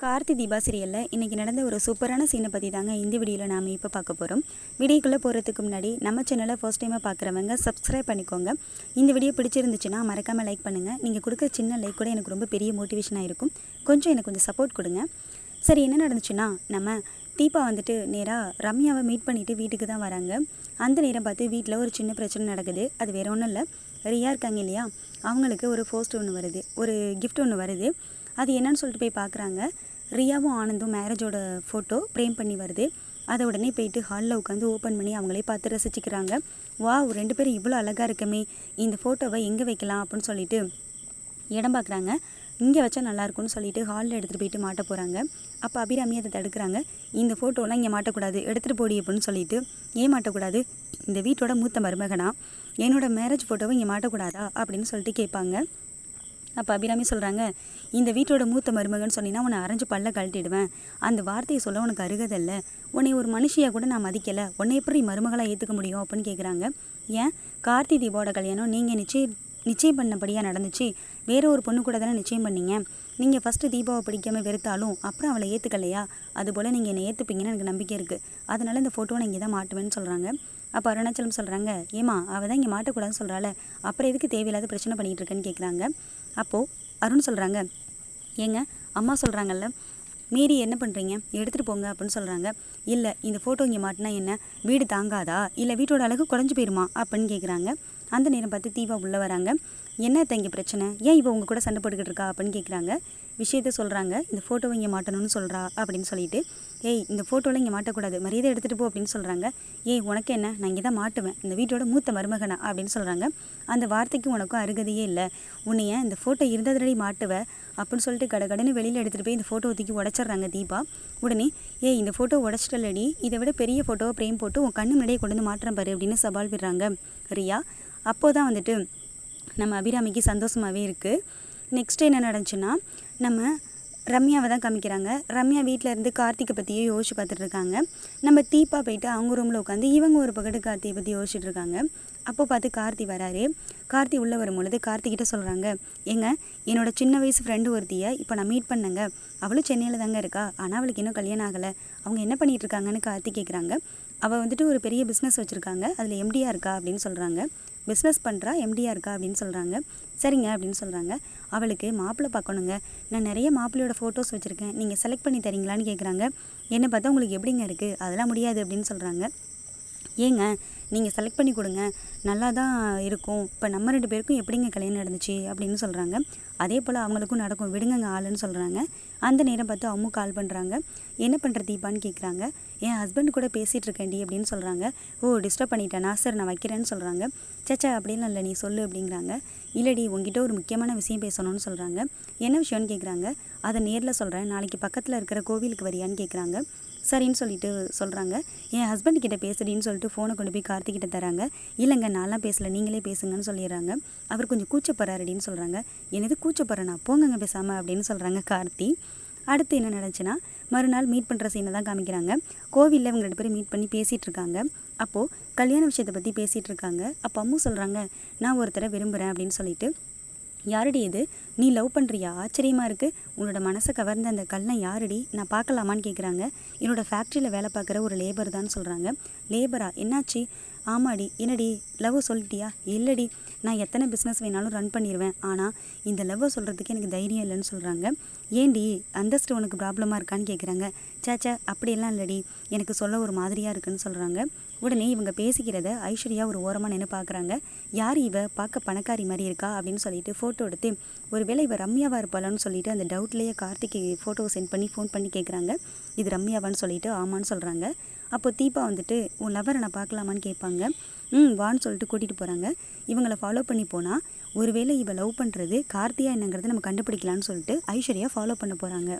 கார்த்தி தீபா சீரியலில் இன்றைக்கி நடந்த ஒரு சூப்பரான சீனை பற்றி தாங்க இந்த வீடியோவில் நாம் இப்போ பார்க்க போகிறோம். வீடியோக்குள்ளே போகிறதுக்கு முன்னாடி நம்ம சேனலை ஃபர்ஸ்ட் டைமாக பார்க்குறவங்க சப்ஸ்கிரைப் பண்ணிக்கோங்க. இந்த வீடியோ பிடிச்சிருந்துச்சுன்னா மறக்காமல் லைக் பண்ணுங்கள். நீங்கள் கொடுக்குற சின்ன லைக் கூட எனக்கு ரொம்ப பெரிய மோட்டிவேஷனாக இருக்கும். எனக்கு கொஞ்சம் சப்போர்ட் கொடுங்க. சரி, என்ன நடந்துச்சுன்னா நம்ம தீபா வந்துட்டு நேராக ரம்யாவை மீட் பண்ணிவிட்டு வீட்டுக்கு தான் வராங்க. அந்த நேரம் பார்த்து வீட்டில் ஒரு சின்ன பிரச்சனை நடக்குது. அது வேறு ஒன்றும் இல்லை, ரியா இருக்காங்க இல்லையா, அவங்களுக்கு ஒரு போஸ்ட் ஒன்று வருது, ஒரு கிஃப்ட் ஒன்று வருது. அது என்னன்னு சொல்லிட்டு போய் பார்க்குறாங்க. ரியாவும் ஆனந்தும் மேரேஜோட ஃபோட்டோ ஃப்ரேம் பண்ணி வருது. அதை உடனே போயிட்டு ஹாலில் உட்காந்து ஓப்பன் பண்ணி அவங்களே பார்த்து ரசிச்சுக்கிறாங்க. வாவ், ரெண்டு பேரும் இவ்வளோ அழகாக இருக்குமே, இந்த ஃபோட்டோவை எங்கே வைக்கலாம் அப்படின்னு சொல்லிட்டு இடம் பார்க்குறாங்க. இங்கே வச்சா நல்லாயிருக்கும்னு சொல்லிட்டு ஹாலில் எடுத்துகிட்டு போயிட்டு மாட்ட போகிறாங்க. அப்போ அபிராமி அதை தடுக்கிறாங்க. இந்த ஃபோட்டோலாம் இங்கே மாட்டக்கூடாது, எடுத்துகிட்டு போடி அப்படின்னு சொல்லிட்டு. ஏன் மாட்டக்கூடாது, இந்த வீட்டோட மூத்த மருமகனா, என்னோடய மேரேஜ் ஃபோட்டோவை இங்கே மாட்டக்கூடாதா அப்படின்னு சொல்லிட்டு கேட்பாங்க. அப்போ அபிராமி சொல்கிறாங்க, இந்த வீட்டோட மூத்த மருமகன் சொன்னீங்கன்னா உன்னை அரைஞ்சு பல்ல கழட்டிடுவேன். அந்த வார்த்தையை சொல்ல உனக்கு அருகதில்லை. உன்னை ஒரு மனுஷியாக கூட நான் மதிக்கலை. உன்னை எப்படி மருமகளாக ஏற்றுக்க முடியும் அப்படின்னு கேட்குறாங்க. ஏன், கார்த்தி தீபாவோட கல்யாணம் நீங்கள் நிச்சயம் பண்ணபடியாக நடந்துச்சு. வேறு ஒரு பொண்ணு கூட தானே நிச்சயம் பண்ணீங்க. நீங்கள் ஃபஸ்ட்டு தீபாவை பிடிக்காமல் வெறுத்தாலும் அப்புறம் அவளை ஏற்றுக்கலையா, அதுபோல் நீங்கள் என்னை ஏற்றுப்பீங்கன்னு எனக்கு நம்பிக்கை இருக்குது. அதனால் இந்த ஃபோட்டோவை நான் இங்கே தான் மாட்டுவேன்னு சொல்கிறாங்க. அப்போ அருணாச்சலம் சொல்கிறாங்க, ஏமா அவள் தான் இங்கே மாட்டக்கூடாதுன்னு சொல்கிறாள், அப்புறம் எதுக்கு தேவையில்லாத பிரச்சனை பண்ணிகிட்டு இருக்கேன்னு கேட்குறாங்க. அப்போது அருண் சொல்கிறாங்க, ஏங்க அம்மா சொல்கிறாங்கல்ல, மீறி என்ன பண்ணுறீங்க, எடுத்துகிட்டு போங்க அப்படின்னு சொல்கிறாங்க. இல்லை, இந்த ஃபோட்டோ இங்கே மாட்டினா என்ன, வீடு தாங்காதா, இல்லை வீட்டோட அழகு குறைஞ்சி போயிருமா அப்படின்னு கேட்குறாங்க. அந்த நேரம் பார்த்து தீபா உள்ளே வராங்க. என்ன இங்கே பிரச்சனை, ஏன் இப்போ உங்கள் கூட சண்டை போட்டுக்கிட்டு இருக்கா அப்படின்னு கேட்குறாங்க. விஷயத்த சொல்கிறாங்க. இந்த ஃபோட்டோவை இங்கே மாட்டணும்னு சொல்கிறா அப்படின்னு சொல்லிட்டு, ஏய் இந்த ஃபோட்டோவில் இங்கே மாட்டக்கூடாது, மரியாதை எடுத்துகிட்டு போ அப்படின்னு சொல்கிறாங்க. ஏய் உனக்கு என்ன, நான் இங்கே தான் மாட்டுவேன், இந்த வீட்டோட மூத்த மருமகனா அப்படின்னு சொல்கிறாங்க. அந்த வார்த்தைக்கு உனக்கும் அருகதையே இல்லை, உன்னைய இந்த ஃபோட்டோ இருந்ததுனடி மாட்டுவேன் அப்படின்னு சொல்லிட்டு கடகடன்னு வெளியில் எடுத்துகிட்டு போய் இந்த ஃபோட்டோ தூக்கி உடச்சிட்றாங்க தீபா. உடனே ஏய் இந்த ஃபோட்டோ உடச்சிட்டலடி, இதை விட பெரிய ஃபோட்டோவை ஃப்ரேம் போட்டு உன் கண்ணு முன்னாடியே கொண்டு வந்து மாட்டுறேன் பாரு அப்படின்னு சவால் விடுறாங்க ரியா. அப்போது தான் வந்துட்டு நம்ம அபிராமிக்கு சந்தோஷமாகவே இருக்குது. நெக்ஸ்ட் என்ன நடந்துச்சுன்னா, நம்ம ரம்யாவை தான் காமிக்கிறாங்க. ரம்யா வீட்டில் இருந்து கார்த்திகை பற்றியே யோசிச்சு பார்த்துட்டு இருக்காங்க. நம்ம தீபா போயிட்டு அவங்க ரூமில் உட்காந்து இவங்க ஒரு பக்கத்து கார்த்தியை பற்றி யோசிச்சுட்டு இருக்காங்க. அப்போ பார்த்து கார்த்தி வராரு. கார்த்தி உள்ளே வரும்பொழுது கார்த்திகிட்ட சொல்கிறாங்க, ஏங்க என்னோட சின்ன வயசு ஃப்ரெண்டு ஒருத்தியை இப்போ நான் மீட் பண்ணேங்க. அவளும் சென்னையில் தாங்க இருக்கா, ஆனால் அவளுக்கு இன்னும் கல்யாணம் ஆகலை. அவங்க என்ன பண்ணிகிட்டு இருக்காங்கன்னு கார்த்தி கேட்குறாங்க. அவள் வந்துட்டு ஒரு பெரிய பிஸ்னஸ் வச்சுருக்காங்க, அதில் எம்டியாக இருக்கா அப்படின்னு சொல்கிறாங்க. பிஸ்னஸ் பண்ணுறா, எம்டியாக இருக்கா அப்படின்னு சொல்கிறாங்க. சரிங்க அப்படின்னு சொல்கிறாங்க. அவளுக்கு மாப்பிள்ளை பார்க்கணுங்க, நான் நிறைய மாப்பிள்ளையோட ஃபோட்டோஸ் வச்சுருக்கேன், நீங்கள் செலக்ட் பண்ணி தரீங்களான்னு கேட்குறாங்க. என்னை பார்த்தா உங்களுக்கு எப்படிங்க இருக்குது, அதெல்லாம் முடியாது அப்படின்னு சொல்கிறாங்க. ஏங்க நீங்கள் செலக்ட் பண்ணி கொடுங்க, நல்லா தான் இருக்கும். இப்போ நம்ம 2 பேருக்கும் எப்படிங்க கல்யாணம் நடந்துச்சு அப்படின்னு சொல்கிறாங்க. அதே போல் அவங்களுக்கும் நடக்கும், விடுங்கங்க ஆளுன்னு சொல்கிறாங்க. அந்த நேரம் பார்த்து அம்மும் கால் பண்ணுறாங்க. என்ன பண்ணுற தீபான்னு கேட்குறாங்க. என் ஹஸ்பண்ட் கூட பேசிகிட்டு இருக்கேன்டி அப்படின்னு சொல்கிறாங்க. ஓ டிஸ்டர்ப் பண்ணிட்டேனா, சார் நான் வைக்கிறேன்னு சொல்கிறாங்க. சச்சா அப்படின்னு இல்லை, நீ சொல்லு அப்படிங்கிறாங்க. இல்லடி உங்ககிட்ட ஒரு முக்கியமான விஷயம் பேசணும்னு சொல்கிறாங்க. என்ன விஷயம்னு கேட்குறாங்க. அதை நேரில் சொல்கிறேன், நாளைக்கு பக்கத்தில் இருக்கிற கோவிலுக்கு வரியான்னு கேட்குறாங்க. சரின்னு சொல்லிட்டு சொல்கிறாங்க. என் ஹஸ்பண்ட் கிட்ட பேசுடின்னு சொல்லிட்டு ஃபோனை கொண்டு போய் கார்த்திகிட்ட தராங்க. இல்லைங்க நான்லாம் பேசலை, நீங்களே பேசுங்கன்னு சொல்லிடுறாங்க. அவர் கொஞ்சம் கூச்சப்படுறாருடின்னு சொல்கிறாங்க. என்னது கூச்சப்படுறேனா, போங்கங்க பேசாமல் அப்படின்னு சொல்கிறாங்க கார்த்தி. அடுத்து என்ன நடந்துச்சுன்னா, மறுநாள் மீட் பண்ணுற சீனை தான் காமிக்கிறாங்க. கோவிலில் இவங்க 2 பேரும் மீட் பண்ணி பேசிகிட்டு இருக்காங்க. அப்போது கல்யாண விஷயத்தை பற்றி பேசிகிட்டு இருக்காங்க. அப்போ அம்மு சொல்கிறாங்க, நான் ஒருத்தரை விரும்புகிறேன் அப்படின்னு சொல்லிட்டு. யாரடி இது, நீ லவ் பண்ணுறியா, ஆச்சரியமாக இருக்குது, உன்னோட மனசை கவர்ந்த அந்த கல்லம் யாரடி, நான் பார்க்கலாமான்னு கேட்குறாங்க. என்னோடய ஃபேக்ட்ரியில் வேலை பார்க்குற ஒரு லேபர் தான் சொல்கிறாங்க. லேபரா, என்னாச்சு, ஆமாடி, என்னடி லவ் சொல்லிட்டியா, இல்லடி நான் எத்தனை பிஸ்னஸ் வேணாலும் ரன் பண்ணிடுவேன், ஆனால் இந்த லவ்வை சொல்கிறதுக்கு எனக்கு தைரியம் இல்லைன்னு சொல்கிறாங்க. ஏண்டி அந்தஸ்து உனக்கு ப்ராப்ளமாக இருக்கான்னு கேட்குறாங்க. சேச்சா அப்படியெல்லாம் இல்லடி, எனக்கு சொல்ல ஒரு மாதிரியாக இருக்குன்னு சொல்கிறாங்க. உடனே இவங்க பேசிக்கிறத ஐஸ்வர்யா ஒரு ஓரமாக நின்று பார்க்குறாங்க. யார் இவ, பார்க்க பணக்காரி மாதிரி இருக்கா அப்படின்னு சொல்லிட்டு ஃபோட்டோ எடுத்து, ஒருவேளை இவ ரம்யாவாக இருப்பாளான்னு சொல்லிட்டு அந்த டவுட்லேயே கார்த்திக்கு ஃபோட்டோவை சென்ட் பண்ணி ஃபோன் பண்ணி கேட்குறாங்க. இது ரம்யாவான்னு சொல்லிட்டு ஆமான்னு சொல்கிறாங்க. அப்போ தீபா வந்துட்டு உன் லவரை நான் பார்க்கலாமான்னு கேட்பாங்க. வான்னு சொல்லிட்டு கூட்டிகிட்டு போகிறாங்க. இவங்களை ஃபாலோ பண்ணி போனால் ஒருவேளை இவ லவ் பண்ணுறது கார்த்தியா என்னங்கிறத நம்ம கண்டுபிடிக்கலான்னு சொல்லிட்டு ஐஸ்வர்யா ஃபாலோ பண்ண போகிறாங்க.